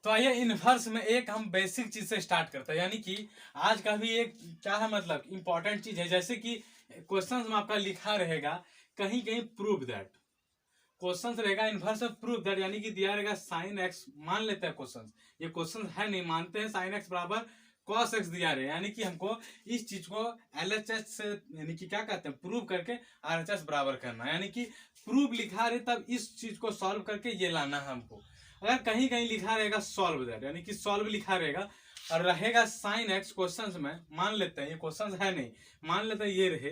तो आइए इनवर्स में एक हम बेसिक चीज से स्टार्ट करते हैं, यानी कि आज का भी एक क्या है मतलब इंपॉर्टेंट चीज है। जैसे कि क्वेश्चंस में आपका लिखा रहेगा कहीं कहीं प्रूव दैट, क्वेश्चन रहेगा इनवर्स ऑफ प्रूफ दैट, यानी कि दिया रहेगा साइन एक्स, मान लेते हैं क्वेश्चन, ये क्वेश्चन है नहीं, मानते हैं साइन एक्स बराबर कॉस एक्स दिया रहे, यानी कि हमको इस चीज को एलएचएस से यानी कि क्या कहते हैं प्रूव करके आरएचएस बराबर करना, यानी कि प्रूफ लिखा रहे तब इस चीज को सॉल्व करके ये लाना है हमको। अगर कहीं कहीं लिखा रहेगा सॉल्व दैट, यानी कि सॉल्व लिखा रहेगा और रहेगा साइन एक्स क्वेश्चन में, मान लेते हैं ये क्वेश्चन है नहीं, मान लेते हैं ये रहे,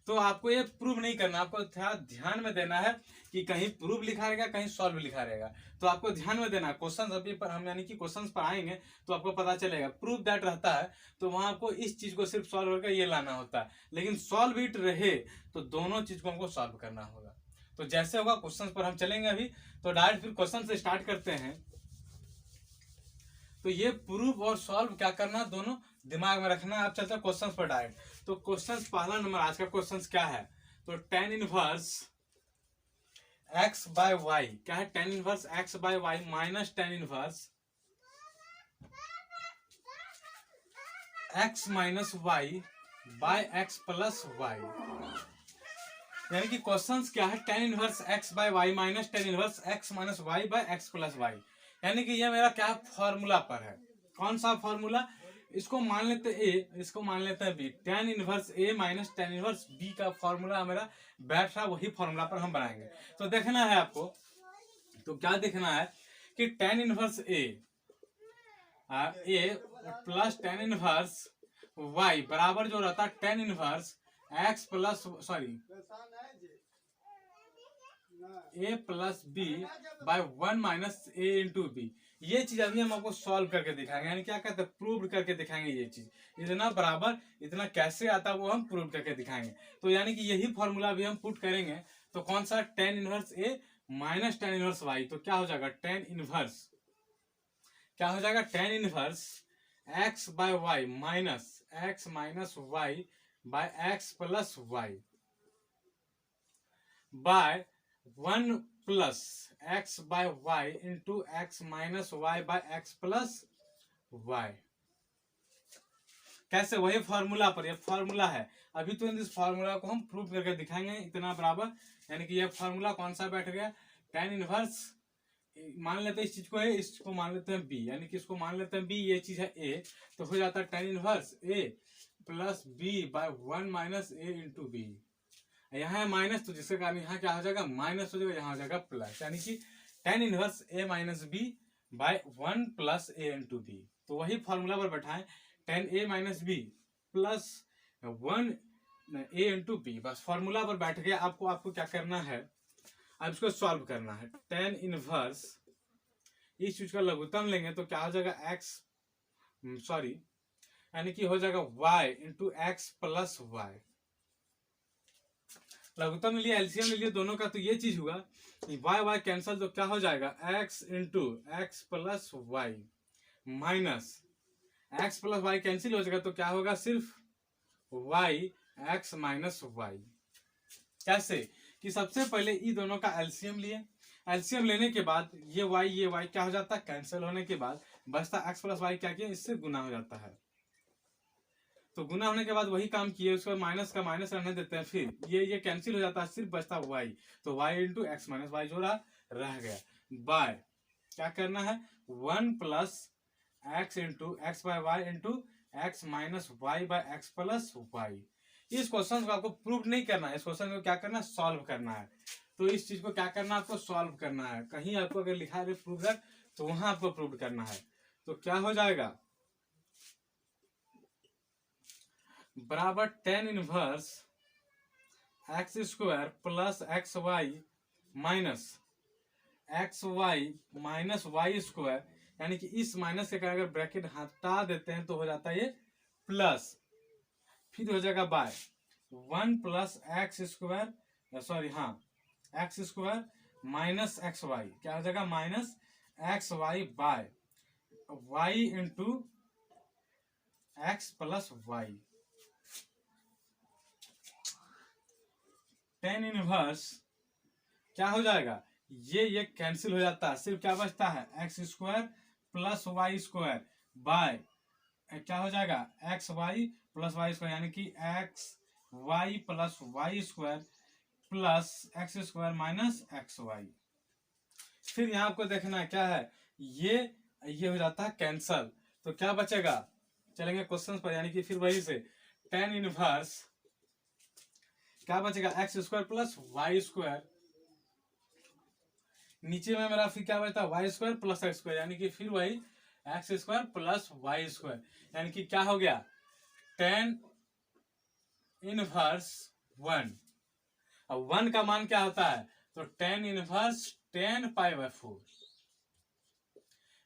तो आपको ये प्रूव नहीं करना, आपको ध्यान में देना है कि कहीं प्रूव लिखा रहेगा कहीं सॉल्व लिखा रहेगा, तो आपको ध्यान में देना। क्वेश्चन अभी पर हम यानी कि क्वेश्चन पर आएंगे तो आपको पता चलेगा प्रूव दैट रहता है तो वहां आपको इस चीज को सिर्फ सॉल्व करके ये लाना होता है, लेकिन सॉल्व इट रहे तो दोनों चीज को हमको सॉल्व करना होगा। तो जैसे होगा क्वेश्चन पर हम चलेंगे अभी, तो डायरेक्ट फिर क्वेश्चन से स्टार्ट करते हैं। तो ये प्रूफ और सॉल्व क्या करना दोनों दिमाग में रखना है। आप चलते हैं क्वेश्चन पर डायरेक्ट। तो क्वेश्चन पहला नंबर आज का क्वेश्चन क्या है, तो tan inverse x by y क्या है, tan inverse x by y minus tan inverse x minus y by x plus y. यानी कि क्वेश्चंस क्या है, tan inverse x by y minus tan inverse x minus y by x plus y. यानी कि ये मेरा क्या formula पर है, कौन सा फॉर्मूला, इसको मान लेते ए, इसको मान लेते हैं B, ten inverse a minus tan inverse B का फॉर्मूला मेरा बैठ रहा, वही फॉर्मूला पर हम बनाएंगे। तो देखना है आपको, तो क्या देखना है कि tan inverse a plus tan inverse y बराबर जो रहता है tan inverse x plus sorry a plus b by one minus a into b. ये चीज अभी हम आपको सॉल्व करके दिखाएंगे, यानी क्या कहते हैं प्रूव करके दिखाएंगे। ये चीज इतना बराबर इतना कैसे आता है वो हम प्रूव करके दिखाएंगे। तो यानी कि यही फॉर्मूला अभी हम पुट करेंगे। तो कौन सा, tan inverse a minus tan inverse y, तो क्या हो जाएगा टेन इनवर्स, क्या हो जाएगा tan inverse x by y minus x minus y by x plus y by one plus x by y into x minus y by x plus y. कैसे, वही formula पर, ये फॉर्मूला है अभी, तो इस फॉर्मूला को हम प्रूव करके दिखाएंगे इतना बराबर। यानी कि ये फॉर्मूला कौन सा बैठ गया, टेन इनवर्स, मान लेते हैं इस चीज को है, इसको मान लेते हैं बी, यानी कि इसको मान लेते हैं बी, ये चीज है ए, तो हो जाता है tan inverse a plus b by one minus a into b. यहाँ है माइनस, तो जिसके कारण यहाँ क्या हो जाएगा माइनस हो जाएगा, यहाँ हो जाएगा प्लस, यानी कि tan inverse a minus b by one plus a into b. तो वही फॉर्मूला पर बैठाएं, tan a minus b plus one a into b, बस फॉर्मूला पर बैठ गया। आपको क्या करना है, अब इसको सॉल्व करना है। टेन इनवर्स इस चीज का लघुत्तम लेंगे तो क्या हो जाएगा एक्स सॉरी यानी कि हो जाएगा y into x plus y. लघुत्तम लिए एलसीएम ले लिए दोनों का, तो ये चीज हुआ y y कैंसल, तो क्या हो जाएगा x into x plus y minus x plus y cancel हो जाएगा, तो क्या होगा सिर्फ y एक्स माइनस वाई। कैसे कि सबसे पहले ये दोनों का एलसीएम लिए, एलसीएम लेने के बाद ये y क्या हो जाता है कैंसिल होने के बाद बचता एक्स प्लस वाई, क्या किया इससे गुना हो जाता है। तो गुना होने के बाद वही काम किए, उसको माइनस का माइनस रहने देते हैं, फिर ये कैंसिल हो जाता है, सिर्फ बचता y, तो y into x minus y जो रह गया बाय क्या करना है one plus x into x by y into x minus y by x plus y. इस क्वेश्चन को आपको प्रूव नहीं करना है, इस क्वेश्चन को क्या करना है सॉल्व करना है। तो इस चीज को क्या करना है आपको सॉल्व करना है, कहीं आपको अगर लिखा है प्रूव दैट तो वहां आपको प्रूव करना है। तो क्या हो जाएगा बराबर tan inverse x square plus x y minus x y minus y square, यानी कि इस माइनस के अगर ब्रैकेट हटा देते हैं तो हो जाता है ये प्लस, फिर हो जाएगा by one plus x square sorry हाँ x square minus x y, क्या हो जाएगा minus x y by y into x plus y. Tan inverse क्या हो जाएगा ये कैंसिल हो जाता है, सिर्फ क्या बचता है x square plus y square by क्या हो जाएगा x y plus y square, यानी कि x y plus y square plus x square minus x y. फिर यहाँ आपको देखना है क्या है, ये हो जाता है कैंसल, तो क्या बचेगा, चलेंगे क्वेश्चन पर, यानी कि फिर वही से टेन इनवर्स क्या बचेगा x square plus y square, नीचे में मेरा फिर क्या बचता है y square plus x square, यानी कि फिर वही x square plus y square, यानी कि क्या हो गया टेन इनवर्स वन। अब वन का मान क्या होता है, तो tan inverse tan pi by four,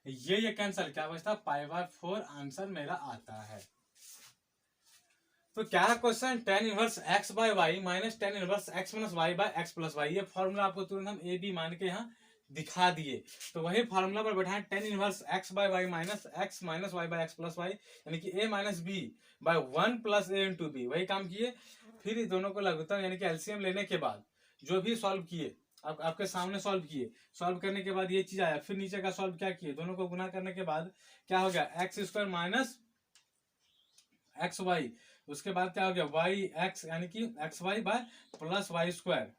ये कैंसल, क्या बचता है पाई बाय फोर, आंसर मेरा आता है। तो क्या है question, tan inverse x by y minus tan inverse x minus y by x plus y, ये फॉर्मूला आपको तुरंत हम ए बी मान के यहाँ दिखा दिए। तो वही फॉर्मूला पर बैठाएं tan inverse x by y minus x minus y by x plus y, यानी कि a minus b by one plus a into b, वही काम किए। फिर दोनों को लघुत्तम यानी कि एलसीएम लेने के बाद जो भी सॉल्व किए, आपके सामने सॉल्व किए, सॉल्व करने के बाद ये चीज आया, फिर नीचे का सॉल्व क्या किए, दोनों को गुना करने के बाद क्या हो गया x square minus x y, उसके बाद क्या हो गया वाई एक्स यानी कि x y by plus y square,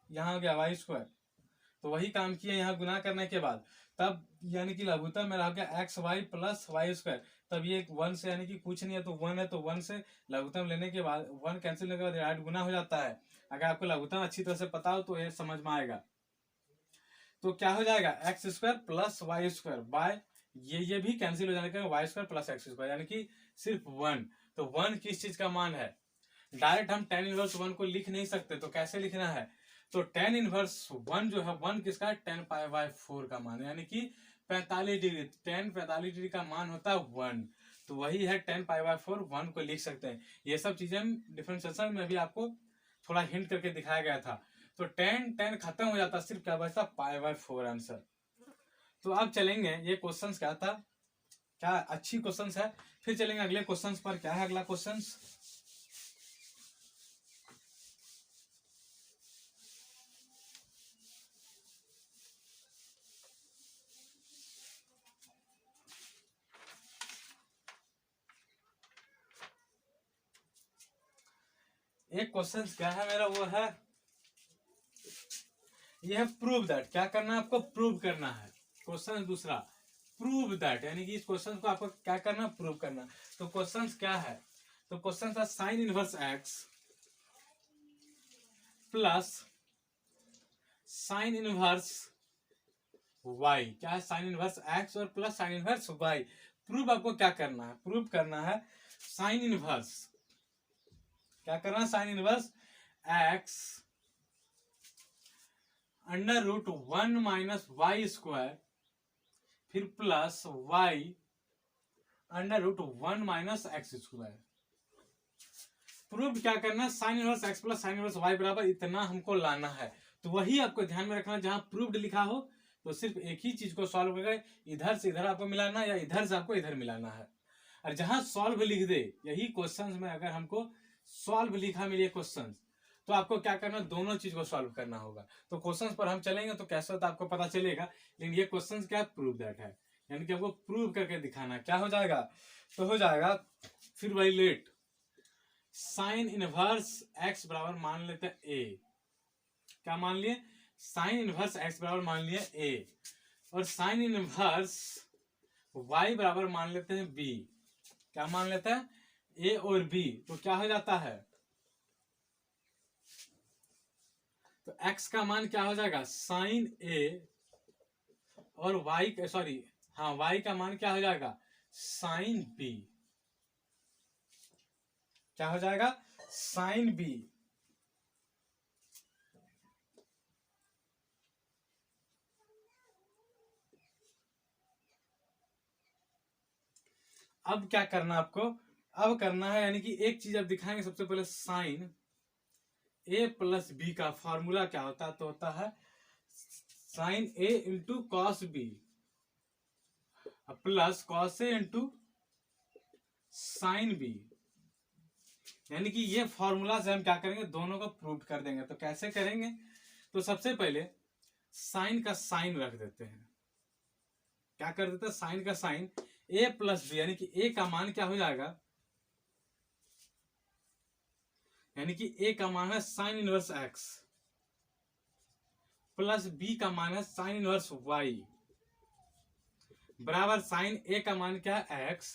यहाँ हो गया वाई स्क्वायर। तो वही काम किए यहाँ गुना करने के बाद, तब यानी कि लघुत्तम में रह गया x y plus y square, तब ये वन से यानी कि कुछ नहीं है तो वन है, तो वन से लघुत्तम लेने के बाद वन कैंसिल होने के बाद डायरेक्ट गुना हो जाता है। अगर आपको लघुत्तम अच्छी तरह से पता हो तो ये समझ में आएगा। तो क्या हो जाएगा x square plus y square by ये भी कैंसिल हो जाने के y square plus x square, यानी कि सिर्फ वन। तो वन किस चीज का मान है, डायरेक्ट हम टेन इनवर्स वन को लिख नहीं सकते, तो कैसे लिखना है, तो टेन इनवर्स वन जो है वन किसका है टेन पाई बाय फोर का मान, यानी कि 45 डिग्री, टेन 45 डिग्री का मान होता है वन, तो वही है ten pi by four, one को लिख सकते हैं। ये सब चीजें हम डिफरेंशिएशन में भी आपको थोड़ा हिंट करके दिखाया गया था। तो टेन टेन खत्म हो जाता, सिर्फ क्या बचता पाई बाय फोर आंसर। तो अब चलेंगे, ये क्वेश्चन क्या था, क्या अच्छी क्वेश्चन है। फिर चलेंगे अगले क्वेश्चन पर, क्या है अगला क्वेश्चन, एक क्वेश्चन क्या है मेरा, वो है ये है प्रूव दैट, क्या करना है आपको प्रूव करना है। क्वेश्चन दूसरा प्रूव दैट, यानी कि इस क्वेश्चन को आपको क्या करना प्रूव करना। तो क्वेश्चन क्या है, तो क्वेश्चन था sine inverse x plus sine inverse y, क्या है साइन इनवर्स एक्स और plus sine inverse y. Prove आपको क्या करना है, प्रूव करना है साइन इनवर्स, क्या करना है sine inverse x under root one minus y square फिर plus y under root one minus x square. Prove क्या करना है sine inverse x plus sine inverse y बराबर इतना हमको लाना है। तो वही आपको ध्यान में रखना, जहां प्रूव्ड लिखा हो तो सिर्फ एक ही चीज को सॉल्व करके इधर से इधर आपको मिलाना या इधर से आपको इधर मिलाना है। और जहां सॉल्व लिख दे, यही क्वेश्चंस में अगर हमको सॉल्व लिखा मिले क्वेश्चंस, तो आपको क्या करना, दोनों चीज को सॉल्व करना होगा। तो क्वेश्चंस पर हम चलेंगे तो कैसे होता है आपको पता चलेगा, लेकिन ये क्वेश्चंस क्या प्रूव दैट है, यानी कि आपको प्रूव करके दिखाना। क्या हो जाएगा, तो हो जाएगा फिर वही लेट साइन इनवर्स एक्स बराबर मान लेते हैं ए, क्या मान लिए साइन इनवर्स एक्स बराबर मान लिया ए, और साइन इनवर्स वाई बराबर मान लेते हैं बी, क्या मान लेते हैं ए और बी। तो क्या हो जाता है, तो x का मान क्या हो जाएगा साइन ए और y सॉरी हाँ y का मान क्या हो जाएगा साइन बी, क्या हो जाएगा साइन बी। अब क्या करना आपको, अब करना है यानी कि एक चीज अब दिखाएंगे। सबसे पहले साइन ए प्लस बी का फॉर्मूला क्या होता है, तो होता है sine a into cos b plus cos a into sine b, यानी कि ये फॉर्मूला से हम क्या करेंगे दोनों को प्रूव कर देंगे। तो कैसे करेंगे, तो सबसे पहले साइन का साइन रख देते हैं, क्या कर देते हैं, साइन का साइन a प्लस बी, यानी कि a का मान क्या हो जाएगा, यानी कि a का मान है sine inverse x plus b का मान है साइन इनवर्स y बराबर साइन a का मान क्या है x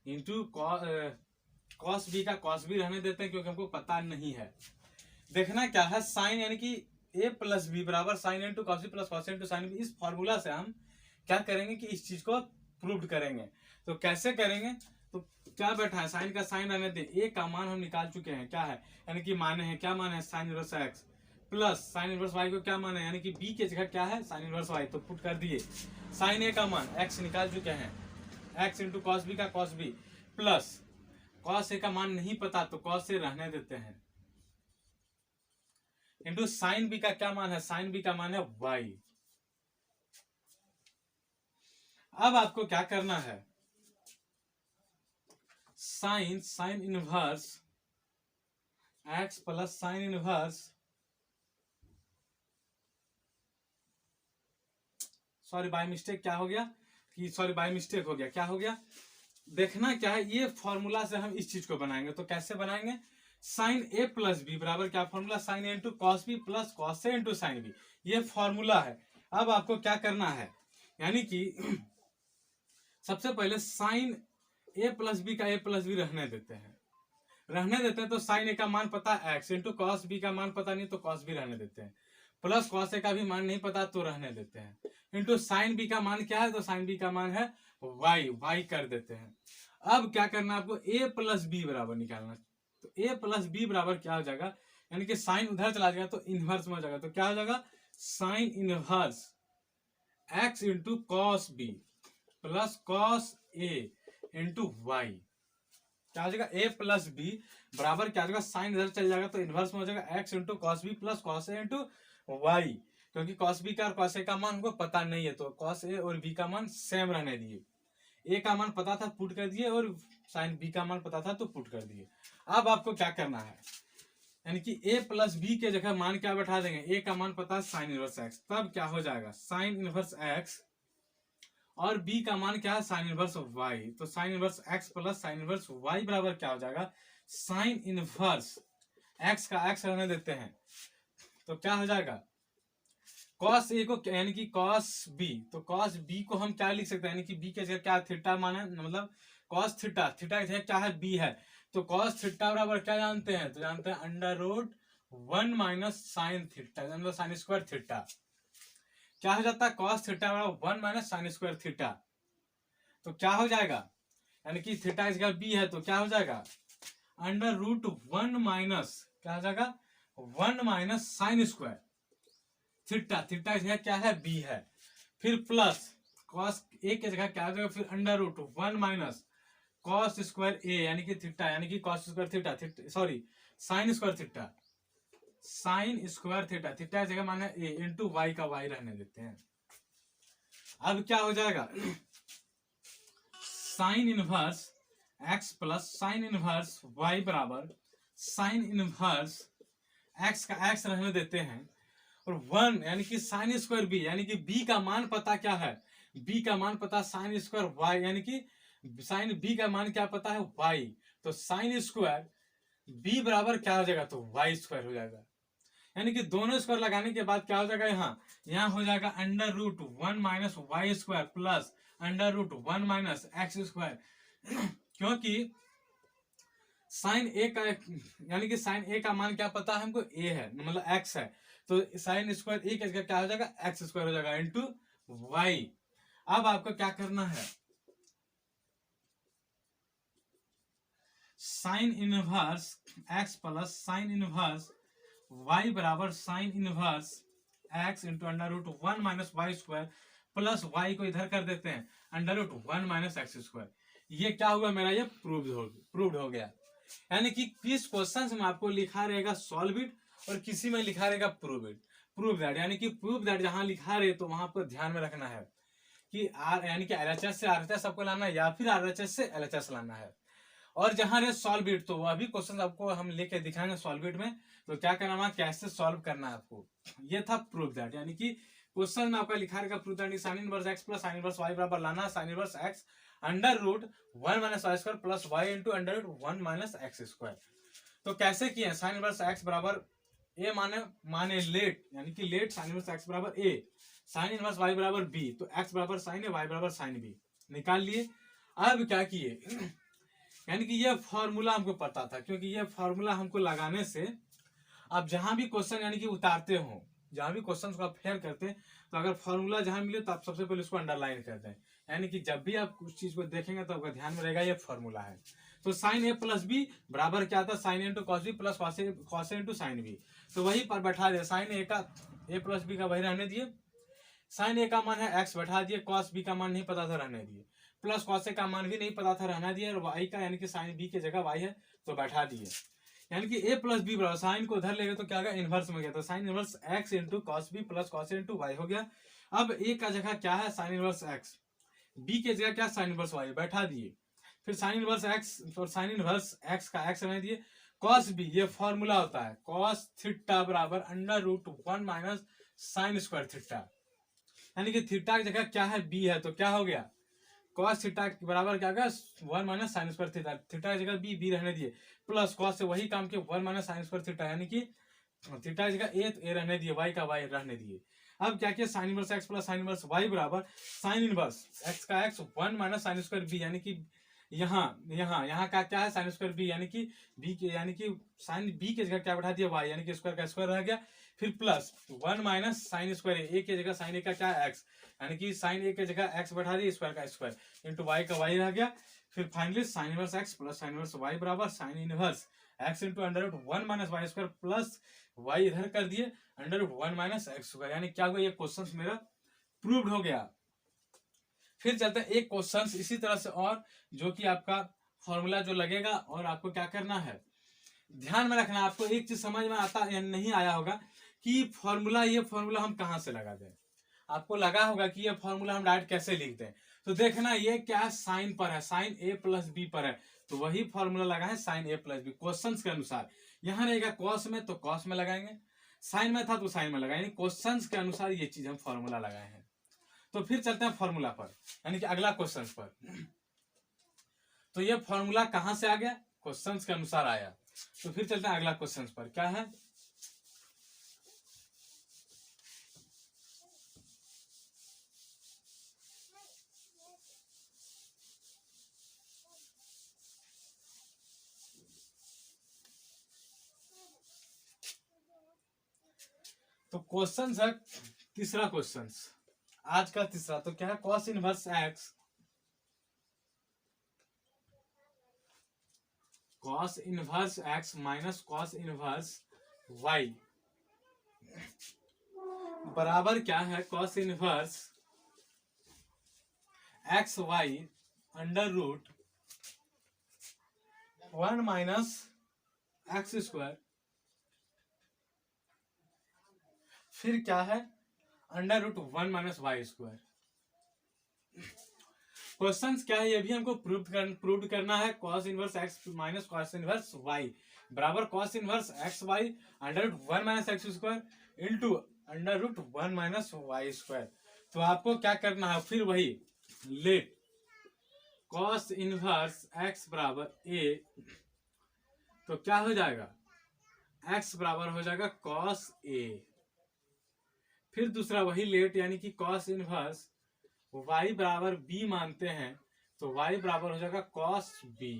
इंटू कॉस बी का कॉस बी रहने देते हैं क्योंकि हमको पता नहीं है। देखना क्या है, साइन यानी कि a प्लस बी बराबर sine into cos b plus cos into sine b. इस फॉर्मूला से हम क्या करेंगे कि इस चीज को प्रूव करेंगे। तो कैसे करेंगे, तो क्या बैठा है, साइन का साइन रहने दे, a का मान हम निकाल चुके हैं, क्या है, यानी कि माने हैं, क्या माने है, sine inverse x plus sine inverse y को क्या माने, यानी कि b के जगह क्या है, साइन इनवर्स y, तो पुट कर दिए। साइन a का मान x निकाल चुके हैं, x इंटू कॉस बी का cos b plus cos a का मान नहीं पता तो कॉस a रहने देते हैं, इंटू साइन बी का क्या मान है, साइन बी का मान है y। अब आपको क्या करना है, sine inverse x plus sine inverse, sorry by mistake क्या हो गया कि, सॉरी बाय मिस्टेक हो गया, क्या हो गया, देखना क्या है, ये फॉर्मूला से हम इस चीज को बनाएंगे। तो कैसे बनाएंगे, साइन a प्लस बी बराबर क्या formula, sine a into cos b plus cos a into sine b, ये फॉर्मूला है। अब आपको क्या करना है, यानी कि सबसे पहले साइन a प्लस बी का a प्लस बी रहने देते हैं, तो साइन a का मान पता है x इंटू कॉस बी का मान पता नहीं तो कॉस बी रहने देते हैं, प्लस कॉस a का भी मान नहीं पता तो रहने देते हैं, इंटू साइन बी का मान क्या है, तो साइन बी का मान है y कर देते हैं। अब क्या करना है आपको, a प्लस बी बराबर निकालना, तो a प्लस बी बराबर क्या हो जाएगा, यानी कि साइन उधर चला जाएगा तो इनवर्स में हो जाएगा, तो क्या हो जाएगा, sine inverse x into cos b plus cos a into y, क्या हो जाएगा, a प्लस बी बराबर क्या हो जाएगा, साइन इधर चल जाएगा तो इनवर्स में हो जाएगा x into cos b plus cos a into y, क्योंकि कॉस बी का और कॉस a का मान हमको पता नहीं है तो कॉस a और b का मान सेम रहने दिए, a का मान पता था पुट कर दिए और साइन b का मान पता था तो पुट कर दिए। अब आपको क्या करना है, यानी कि a प्लस बी के जगह मान क्या बैठा देंगे, a का मान पता है साइन इनवर्स x, तब क्या हो जाएगा, साइन इनवर्स x और b का मान क्या है, साइन इनवर्स y, तो sine inverse x plus sine inverse y बराबर क्या हो जाएगा, साइन इनवर्स x का x रहने देते हैं तो क्या हो जाएगा, कॉस ए को यानी कि कॉस बी, तो कॉस बी को हम क्या लिख सकते हैं, यानी कि बी के जगह क्या थीटा माना, मतलब कॉस थीटा, थीटा की जगह क्या है, बी है, तो कॉस थीटा बराबर क्या जानते हैं, तो जानते हैं under root 1 minus sine theta, मतलब साइन स्क्वायर थीटा, क्या हो जाता है, कॉस थीटा बराबर 1 माइनस साइन स्क्वायर थीटा, तो क्या हो जाएगा, यानी कि थीटा की जगह बी है तो क्या हो जाएगा, अंडर रूट 1 माइनस क्या हो जाएगा, 1 minus sine square theta, theta की जगह क्या है, बी है, फिर प्लस कॉस ए की जगह क्या हो जाएगा, फिर under root 1 minus cos square a, यानी कि थीटा, यानी कि cos square theta, sorry sine square theta, sine square theta, theta की जगह माने ए इंटू वाई का वाई रहने देते हैं। अब क्या हो जाएगा, sine inverse x plus sine inverse y बराबर साइन इनवर्स एक्स का एक्स रहने देते हैं और 1 यानी कि साइन स्क्वायर बी, यानी कि बी का मान पता क्या है, बी का मान पता साइन स्क्वायर वाई, यानी कि साइन बी का मान क्या पता है, वाई, तो साइन स्क्वायर बी बराबर क्या हो जाएगा, तो वाई स्क्वायर हो जाएगा, यानी कि दोनों स्क्वायर लगाने के बाद क्या हो जाएगा, यहाँ हो जाएगा under root 1 minus y square plus under root 1 minus x square, क्योंकि साइन ए का यानी कि साइन ए का मान क्या पता है हमको, ए है मतलब एक्स है, तो साइन स्क्वायर ए की जगह क्या हो जाएगा, एक्स स्क्वायर हो जाएगा इंटू वाई। अब आपको क्या करना है, sine inverse x plus sine inverse y बराबर sine inverse x into under root 1 minus y square plus y को इधर कर देते हैं under root 1 minus x square. ये क्या हुआ मेरा, ये प्रूव्ड हो गया, यानी कि किस क्वेश्चन में आपको लिखा रहेगा सॉल्व इट और किसी में लिखा रहेगा प्रूव दैट, यानी कि प्रूव दैट जहां लिखा रहे तो वहां पर ध्यान में रखना है कि आर यानी कि एलएचएस से आरएचएस आपको लाना है या फिर आरएचएस से एलएचएस लाना है, और जहां रहे सॉल्व इट तो वह भी क्वेश्चन आपको हम लेके दिखाएंगे सॉल्व इट में, तो क्या करना है, कैसे सॉल्व करना है आपको, ये था प्रूव दैट, यानी कि क्वेश्चन में आपका लिखा रहेगा prove that sine inverse x plus sine inverse y बराबर लाना sine inverse x under root 1 minus y square plus y into under root 1 minus x square. तो कैसे किए साइन इनवर्स एक्स बराबर ए माने लेट, यानी कि लेट साइन इनवर्स एक्स बराबर ए, साइन इनवर्स वाई बराबर बी, तो एक्स बराबर साइन ए वाई बराबर साइन बी निकाल लिए। अब क्या किए यानी कि ये फॉर्मूला हमको पता था, क्योंकि ये फॉर्मूला हमको लगाने से आप जहां भी क्वेश्चन यानी कि उतारते हो, जहां भी क्वेश्चन को आप फेयर करते हैं, तो अगर फॉर्मूला जहां मिले तो आप सबसे पहले उसको अंडरलाइन करते हैं, यानी कि जब भी आप उस चीज को देखेंगे तो आपका ध्यान में रहेगा ये फॉर्मूला है। तो साइन ए प्लस बी बराबर क्या था sine into cos b plus cos a into sine b, तो वही पर बैठा दिया साइन ए का ए प्लस बी का वही रहने दिए, साइन ए का मान है एक्स बैठा दिए, कॉस बी का मान नहीं पता था रहने दिए, प्लस कॉस ए का मान भी नहीं पता था रहना दिए, और वाई का यानी कि साइन बी की जगह वाई है तो बैठा दिए, यानी कि ए प्लस बी बराबर साइन को उधर ले गए तो क्या होगा इनवर्स में गया, तो sine inverse x into cos b plus cos a into y हो गया। अब ए का जगह क्या है साइन इनवर्स एक्स, बी के जगह क्या साइन इनवर्स वाई बैठा दिए, फिर साइन इनवर्स एक्स और साइन इनवर्स एक्स का एक्स रहने दिए, कॉस बी ये फॉर्मूला होता है कॉस थीटा बराबर under root 1 minus sine square theta, यानी कि थीटा की जगह क्या है बी है, तो क्या हो गया कॉस थीटा के बराबर क्या होगा 1 minus sine square theta, theta की जगह बी रहने दिए, प्लस कॉस से वही काम किया 1 माइनस साइन स्क्वायर थीटा, यानी कि थीटा की जगह ए रहने दिए, वाई का वाई रहने दिए। अब क्या किया sine inverse x plus sine inverse y बराबर साइन इनवर्स एक्स का x 1 minus sine square b, यानी कि यहाँ का क्या है साइन स्क्वायर बी, यानी कि बी के यानी कि साइन बी की जगह क्या बैठा दिया वाई, यानी कि स्क्वायर का स्क्वायर रह गया, फिर प्लस 1 माइनस साइन स्क्वायर ए की जगह साइन ए का क्या है एक्स, यानी कि साइन ए की जगह एक्स बैठा दिया स्क्वायर का स्क्वायर इंटू वाई का वाई रह गया, फिर finally sine inverse x plus sine inverse y बराबर sine inverse x into under root 1 minus y square plus y इधर कर दिए under root 1 minus x square, यानी क्या हुआ ये क्वेश्चन मेरा प्रूव्ड हो गया। फिर चलते हैं एक क्वेश्चन इसी तरह से और, जो कि आपका फॉर्मूला जो लगेगा, और आपको क्या करना है ध्यान में रखना, आपको एक चीज समझ में आता या नहीं आया होगा कि फॉर्मूला ये फॉर्मूला हम कहां से लगा दें, आपको लगा होगा कि ये फॉर्मूला हम डायरेक्ट कैसे लिखते हैं, तो देखना ये क्या साइन पर है साइन ए प्लस बी पर है, तो वही फॉर्मूला लगा है sine a plus B question के अनुसार, यहाँ रहेगा कॉस में तो कॉस में लगाएंगे, साइन में था तो साइन में लगाएंगे, क्वेश्चन के अनुसार ये चीज हम फॉर्मूला लगाए हैं। तो फिर चलते हैं फॉर्मूला पर, यानी कि अगला क्वेश्चन पर, तो ये फॉर्मूला कहां से आ गया क्वेश्चन के अनुसार आया, तो फिर चलते हैं अगला क्वेश्चन पर क्या है, तो क्वेश्चन है तीसरा क्वेश्चन आज का तीसरा, तो क्या है cos inverse x minus cos inverse y बराबर क्या है cos inverse x y under root 1 minus x square, फिर क्या है under root 1 minus y square. Question क्या है ये भी हमको प्रूव करना है, cos inverse x minus cos inverse y बराबर cos inverse x y under root 1 minus x square into under root 1 minus y square. तो आपको क्या करना है फिर वही लेट कॉस इनवर्स एक्स बराबर ए, तो क्या हो जाएगा एक्स बराबर हो जाएगा कॉस ए, फिर दूसरा वही लेट यानी कि कॉस इनवर्स y बराबर b मानते हैं, तो y बराबर हो जाएगा कॉस b।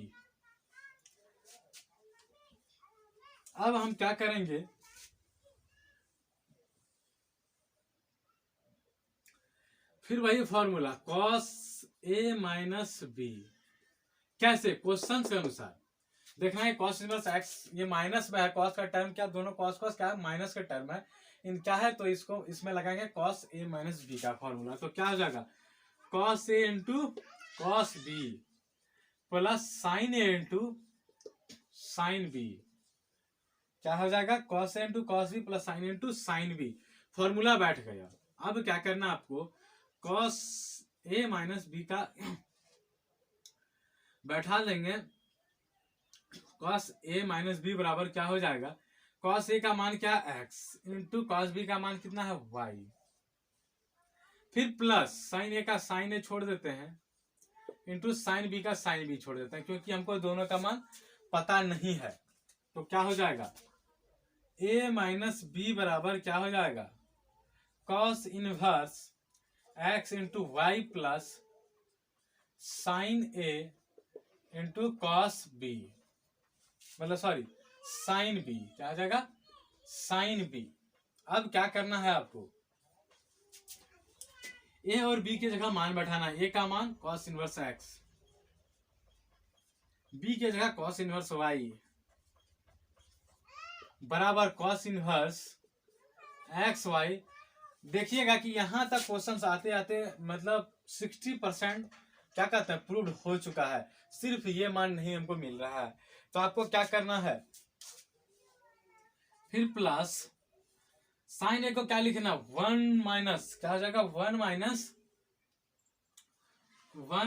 अब हम क्या करेंगे फिर वही formula cos a minus b, कैसे क्वेश्चन के अनुसार देखना है कॉस इनवर्स एक्स ये माइनस में है, कॉस का टर्म क्या दोनों कॉस क्या है माइनस का टर्म है, इन क्या है तो इसको इसमें लगाएंगे कॉस ए माइनस बी का फॉर्मूला, तो क्या हो जाएगा cos a into cos b plus sine a into sine b, क्या हो जाएगा cos a into cos b plus sine into sine b, formula बैठ गया। अब क्या करना आपको कॉस ए माइनस बी का बैठा देंगे, कॉस ए माइनस बी बराबर क्या हो जाएगा कॉस ए का मान क्या एक्स इंटू कॉस बी का मान कितना है वाई, फिर प्लस साइन ए का साइन ए छोड़ देते हैं इंटू साइन बी का साइन बी छोड़ देते हैं, क्योंकि हमको दोनों का मान पता नहीं है। तो क्या हो जाएगा, ए माइनस बी बराबर क्या हो जाएगा, cos inverse x into y plus sine a into cos b, मतलब सॉरी साइन बी, क्या आ जाएगा साइन बी। अब क्या करना है आपको, ए और बी की जगह मान बैठाना है। ए का मान कॉस इनवर्स एक्स, बी की जगह कॉस इनवर्स वाई बराबर कॉस इनवर्स एक्स वाई। देखिएगा कि यहां तक क्वेश्चन आते आते मतलब 60% क्या कहते हैं प्रूव्ड हो चुका है, सिर्फ ये मान नहीं हमको मिल रहा है। तो आपको क्या करना है, फिर प्लस साइन ए को क्या लिखना, 1 माइनस क्या हो जाएगा, 1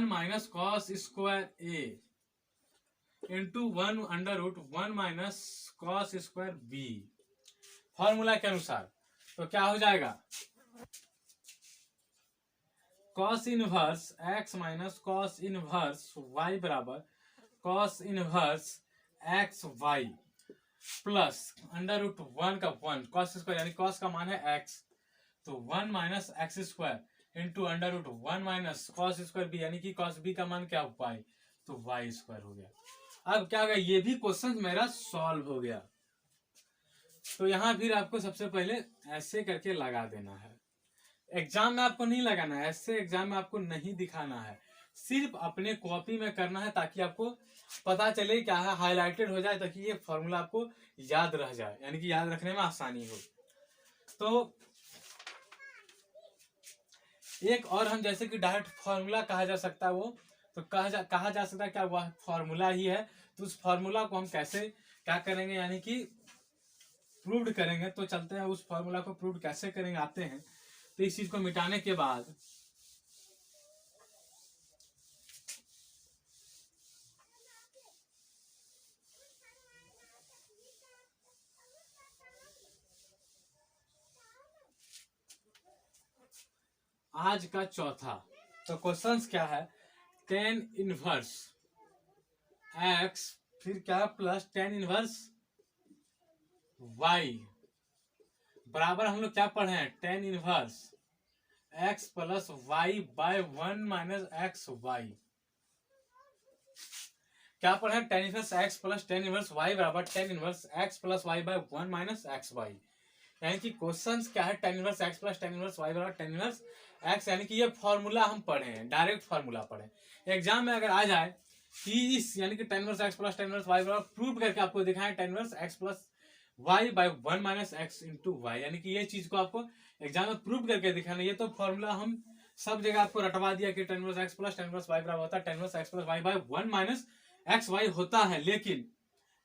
minus cos square a into 1 under root 1 minus cos square b, formula के अनुसार। तो क्या हो जाएगा, cos inverse x minus cos inverse y बराबर cos inverse x y plus under root 1 का 1 कॉस स्क्वायर, यानी कॉस का मान है एक्स, तो 1 minus x square into under root 1 minus cos square b, यानी कि कॉस बी का मान क्या वाई, तो वाई स्क्वायर हो गया। अब क्या होगा, ये भी क्वेश्चन मेरा सॉल्व हो गया। तो यहां फिर आपको सबसे पहले ऐसे करके लगा देना है, एग्जाम में आपको नहीं लगाना है, ऐसे एग्जाम में आपको नहीं दिखाना है, सिर्फ अपने कॉपी में करना है, ताकि आपको पता चले क्या है, हाईलाइटेड हो जाए, ताकि ये फॉर्मूला आपको याद रह जाए, यानी कि याद रखने में आसानी हो। तो एक और हम जैसे कि डायरेक्ट फॉर्मूला कहा जा सकता है, वो तो कहा जा सकता है क्या, वह फॉर्मूला ही है। तो उस फॉर्मूला को हम कैसे क्या करेंगे, यानी कि प्रूव्ड करेंगे। तो चलते हैं उस फॉर्मूला को प्रूव्ड कैसे करेंगे, आते हैं। तो इस चीज को मिटाने के बाद आज का चौथा तो क्वेश्चंस क्या है, टेन इनवर्स एक्स फिर क्या है प्लस टेन इनवर्स वाई बराबर हम लोग क्या पढ़े हैं, tan inverse x plus y by 1 minus x y. क्या पढ़े, tan inverse x plus tan inverse y बराबर tan inverse x plus y by 1 minus x y. यानी कि क्वेश्चंस क्या है, tan inverse x plus tan inverse y बराबर tan inverse x, यानी कि ये फॉर्मूला हम पढ़े हैं, डायरेक्ट फॉर्मूला पढ़े। एग्जाम में अगर आ जाए कि इस यानी कि tan inverse x plus tan inverse y बराबर प्रूव करके आपको दिखाएं tan inverse x plus y by 1 minus x into y, यानी कि ये चीज को आपको एग्जाम में प्रूव करके दिखाना। ये तो फॉर्मूला हम सब जगह आपको रटवा दिया कि tan inverse x plus tan inverse y बराबर होता है tan inverse x plus y by 1 minus x y होता है, लेकिन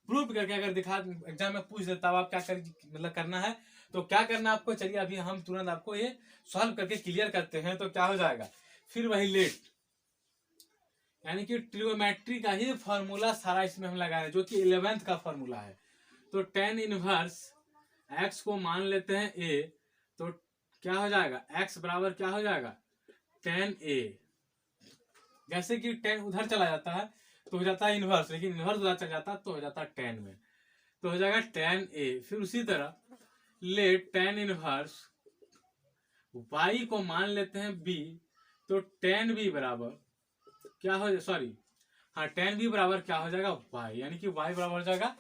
प्रूव करके अगर दिखा एग्जाम में पूछ देता, आप क्या कर मतलब करना है, तो क्या करना आपको, चलिए अभी हम तुरंत आपको ये सॉल्व करके क्लियर करते हैं। तो क्या हो जाएगा, फिर वही लेट यानी कि ट्रिगोमेट्री का ही फॉर्मूला सारा इसमें हम लगा रहे हैं, जो कि 11th का फॉर्मूला है। तो टेन इनवर्स एक्स को मान लेते हैं ए, तो क्या हो जाएगा, एक्स बराबर क्या हो जाएगा टेन ए। जैसे कि टेन उधर चला जाता है तो हो जाता है इनवर्स, लेकिन इनवर्स उधर चला जाता है तो हो जाता है टेन में, तो हो जाएगा टेन ए। फिर उसी तरह ले टेन इनवर्स वाई को मान लेते हैं बी, तो टेन बी बराबर क्या हो सॉरी हाँ टेन बी बराबर क्या हो जाएगा वाई, यानी कि वाई बराबर हो जाएगा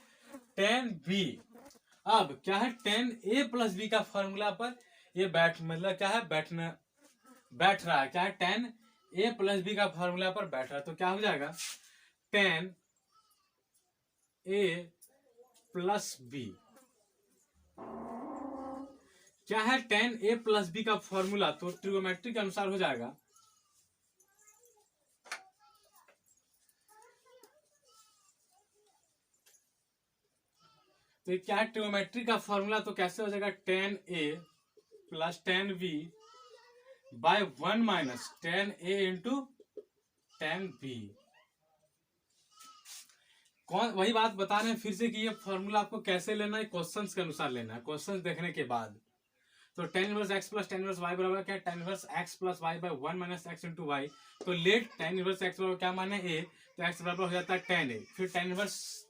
टेन बी। अब क्या है, टेन ए प्लस बी का फॉर्मूला पर ये मतलब क्या है बैठ रहा है, क्या है टेन ए प्लस बी का फॉर्मूला पर बैठ रहा है। तो क्या हो जाएगा टेन ए प्लस बी, क्या है टेन ए प्लस बी का फॉर्मूला, तो ट्रिगोमेट्री के अनुसार हो जाएगा तो क्या है ट्रिगोमेट्री का फॉर्मूला, तो कैसे हो जाएगा tan a plus tan b by 1 minus tan a into tan b. कौन वही बात बता रहे हैं फिर से कि ये फॉर्मूला आपको कैसे लेना है, क्वेश्चंस के अनुसार लेना है, क्वेश्चंस देखने के बाद। तो tan inverse x plus tan inverse y बराबर क्या है, tan inverse x plus y by 1 minus x into y. तो लेट tan इनवर्स x बराबर क्या माने a, तो x बराबर हो जाता है tan a, फिर tan इनवर्स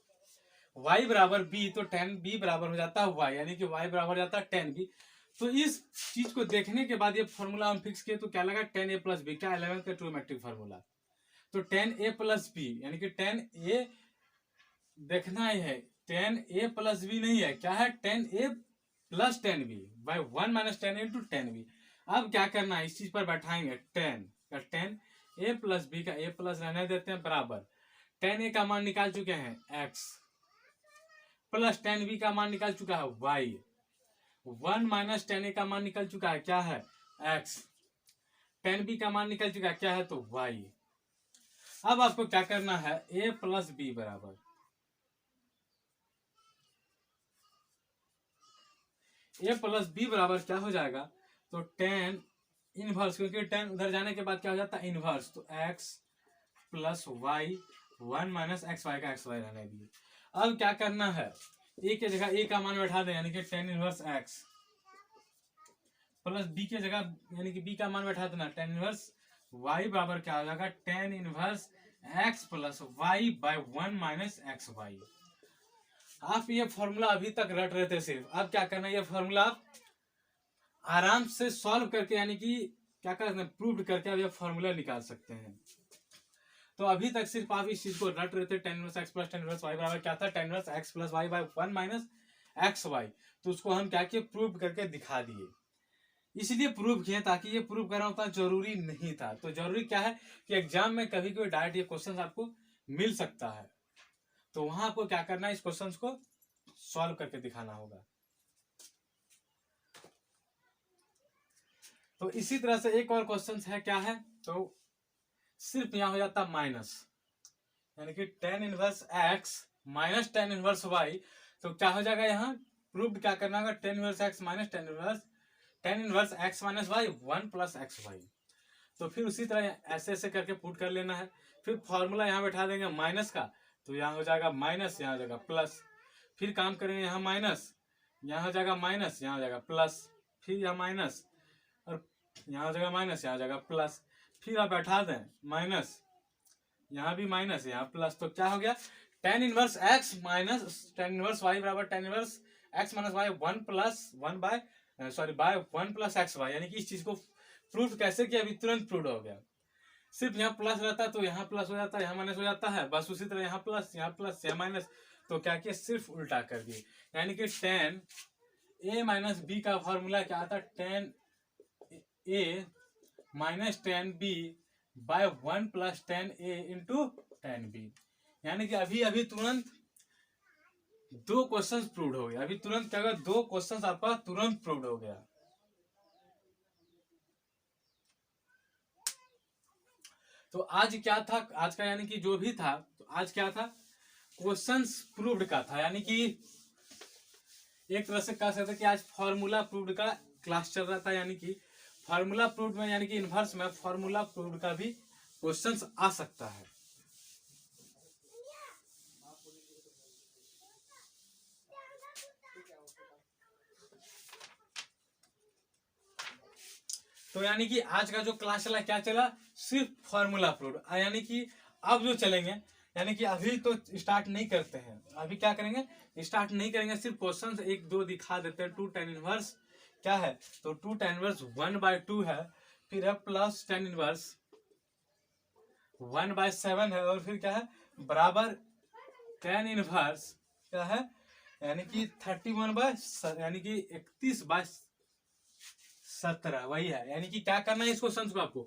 y बराबर b, तो tan b बराबर हो जाता है y, यानी कि y बराबर हो जाता है tan b। तो इस चीज को देखने के बाद ये फॉर्मूला हम फिक्स किए, तो क्या लगा, tan a प्लस बी, क्या 11th का ट्रिग्नोमेट्रिक फार्मूला। तो tan a प्लस बी यानी कि tan a देखना ही है, tan a प्लस बी नहीं है, क्या है, tan a plus tan b by 1 minus tan a into tan b। अब क्या करना है, इस चीज पर बैठाएंगे, tan a प्लस बी का a प्लस रहने देते हैं बराबर, tan a का मान निकाल चुके हैं x प्लस tan b का मान निकाल चुका है y, 1 माइनस tan a का मान निकल चुका है, क्या है, x, tan b का मान निकल चुका है, क्या है, तो y। अब आपको क्या करना है, a प्लस बी बराबर a प्लस बी बराबर क्या हो जाएगा, तो tan इनवर्स, क्योंकि tan उधर जाने के बाद क्या हो जाता है, इनवर्स, तो x plus y 1 minus x y का एक्स वाई रहने दिए। अब क्या करना है, a के जगह a का मान बैठा दें, यानी कि tan inverse x plus b के जगह यानी कि b का मान बैठा देना, tan इनवर्स y बराबर क्या हो जाएगा, tan inverse x plus y by 1 minus x y. आप ये फॉर्मूला अभी तक रट रहे थे सिर्फ, अब क्या करना है, ये फॉर्मूला आप आराम से सॉल्व करके, यानी कि क्या करना है, प्रूव करके आप ये फॉर्मूला निकाल सकते हैं। तो अभी तक सिर्फ आप इस चीज को रट रहे थे, tan inverse x plus tan inverse y बराबर क्या था, tan inverse x plus y by 1 minus x y. तो उसको हम क्या किए, प्रूव करके दिखा दिए। इसलिए प्रूव किए ताकि ये प्रूव करना उतना जरूरी नहीं था। तो जरूरी क्या है कि एग्जाम में कभी कोई डायरेक्ट ये क्वेश्चन आपको मिल सकता है, तो वहां आपको क्या करना है, इस क्वेश्चन को सॉल्व करके दिखाना होगा। तो इसी तरह से एक और क्वेश्चन है, क्या है, तो सिर्फ यहां हो जाता माइनस, यानी कि tan inverse x minus tan inverse y। तो क्या हो जाएगा, यहाँ प्रूव क्या करना होगा, tan inverse x minus tan inverse x minus y 1 plus x y. तो फिर उसी तरह ऐसे ऐसे करके पुट कर लेना है। फिर फॉर्मूला यहाँ बैठा देंगे माइनस का, तो यहाँ हो जाएगा माइनस, यहाँ हो जाएगा प्लस। फिर काम करेंगे, यहाँ माइनस, यहाँ हो जाएगा माइनस, यहाँ हो जाएगा प्लस, फिर यहाँ माइनस, और यहाँ हो जाएगा माइनस, यहाँ हो जाएगा प्लस। फिर आप बैठा दें माइनस, यहाँ भी माइनस, यहाँ प्लस। तो क्या हो गया, tan inverse x minus tan inverse y बराबर tan inverse x minus y 1 plus 1 by by 1 plus x y. यानी कि इस चीज को प्रूफ कैसे किया, अभी तुरंत प्रूव हो गया। सिर्फ यहाँ प्लस रहता है तो यहाँ प्लस हो जाता है, यहाँ माइनस हो जाता है, बस उसी तरह यहाँ प्लस यहाँ माइनस। तो क्या किया, सिर्फ उल्टा कर दिए, यानी कि tan a माइनस बी का फॉर्मूला क्या आता है, tan a minus tan b by 1 plus tan a into tan b। यानी कि अभी अभी तुरंत 2 क्वेश्चंस प्रूव हो गया, अभी तुरंत क्या होगा, 2 क्वेश्चंस आपका तुरंत प्रूव हो गया। तो आज क्या था, आज का यानी कि जो भी था, तो आज क्या था, क्वेश्चंस प्रूव्ड का था। यानी कि एक तरह से कह सकते कि आज फॉर्मूला प्रूव्ड का क्लास चल रहा था। यानी कि फॉर्मूला प्रूव्ड में, यानी कि इनवर्स में फॉर्मूला प्रूव्ड का भी क्वेश्चंस आ सकता है। तो यानी कि आज का जो क्लास चला, क्या चला, सिर्फ फॉर्मूला प्रूव्ड। यानी कि अब जो चलेंगे, यानी कि अभी तो स्टार्ट नहीं करते हैं, अभी क्या करेंगे, स्टार्ट नहीं करेंगे, सिर्फ क्वेश्चन 1-2 दिखा देते हैं। 2 tan इनवर्स क्या है, तो 2 tan इनवर्स 1/2 है, फिर है प्लस tan इनवर्स 1/7 है, और फिर क्या है, बराबर tan इनवर्स क्या है, यानी कि 31 यानी कि 31/17 वही है। यानी कि क्या करना है, इस क्वेश्चन को आपको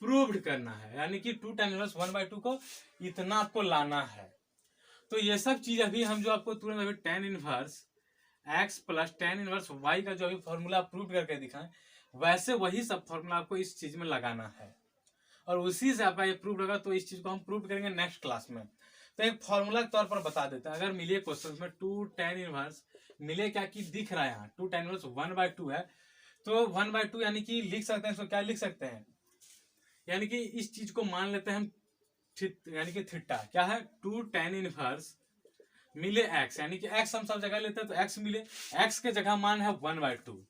प्रूव्ड करना है। यानी कि 2 tan इनवर्स 1/2 को इतना आपको लाना है। तो ये सब चीज अभी हम जो आपको तुरंत अभी tan inverse x plus tan inverse y का जो अभी फॉर्मूला प्रूव करके दिखाएं, वैसे वही सब फॉर्मूला आपको इस चीज में लगाना है, और उसी से आपका ये प्रूव होगा। तो इस चीज को हम प्रूव करेंगे नेक्स्ट क्लास में। तो एक फॉर्मूला के तौर पर बता देते हैं, अगर मिले क्वेश्चन में 2 tan इनवर्स मिले, क्या कि दिख रहा है यहाँ 2 tan इनवर्स 1/2 है, तो 1/2 यानी कि लिख सकते हैं इसको, क्या लिख सकते हैं, यानी कि इस चीज को मान लेते हैं हम, यानी कि थीटा क्या है, 2 tan इनवर्स मिले x, यानी कि x हम सब जगह लेते हैं, तो x मिले, x के जगह मान है 1/2,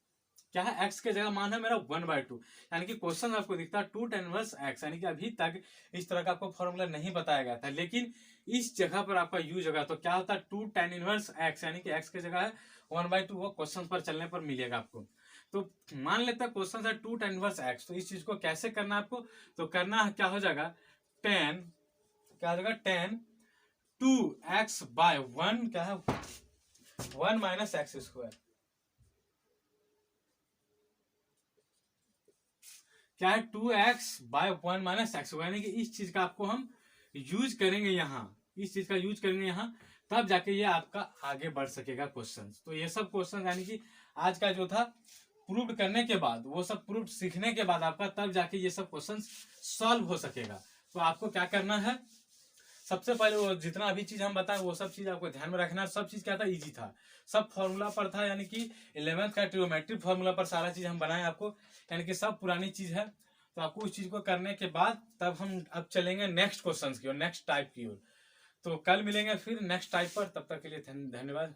क्या है, एक्स के जगह मान है मेरा 1/2, यानी कि क्वेश्चन आपको दिखता है 2 tan इनवर्स एक्स, यानी कि अभी तक इस तरह का आपको फॉर्मूला नहीं बताया गया था, लेकिन इस जगह पर आपका यूज होगा। तो क्या होता है 2 tan इनवर्स एक्स, यानी कि एक्स के जगह है 1/2, वो क्वेश्चन पर चलने पर मिलेगा आपको। तो मान लेता है क्वेश्चन है 2 tan इनवर्स एक्स, तो इस चीज को कैसे करना है आपको, तो करना है क्या हो जाएगा, tan, क्या हो जाएगा tan 2x/1, क्या है 1 माइनस एक्स स्क्वायर, क्या है 2x/1 माइनस एक्स, यानी कि इस चीज का आपको हम यूज करेंगे यहाँ, इस चीज का यूज करेंगे यहाँ, तब जाके ये आपका आगे बढ़ सकेगा क्वेश्चन। तो ये सब क्वेश्चन यानी कि आज का जो था प्रूव करने के बाद, वो सब प्रूव सीखने के बाद आपका तब जाके ये सब क्वेश्चन सॉल्व हो सकेगा। तो आपको क्या करना है, सबसे पहले वो जितना अभी चीज हम बताए वो सब चीज आपको ध्यान में रखना। सब चीज क्या था, इजी था, सब फॉर्मूला पर था, यानी कि 11th का ट्रिग्नोमेट्री फॉर्मूला पर सारा चीज हम बनाए आपको, यानी कि सब पुरानी चीज है। तो आपको उस चीज को करने के बाद तब हम अब चलेंगे नेक्स्ट क्वेश्चन की ओर, नेक्स्ट टाइप की ओर। तो कल मिलेंगे फिर नेक्स्ट टाइप पर, तब तक के लिए धन्यवाद।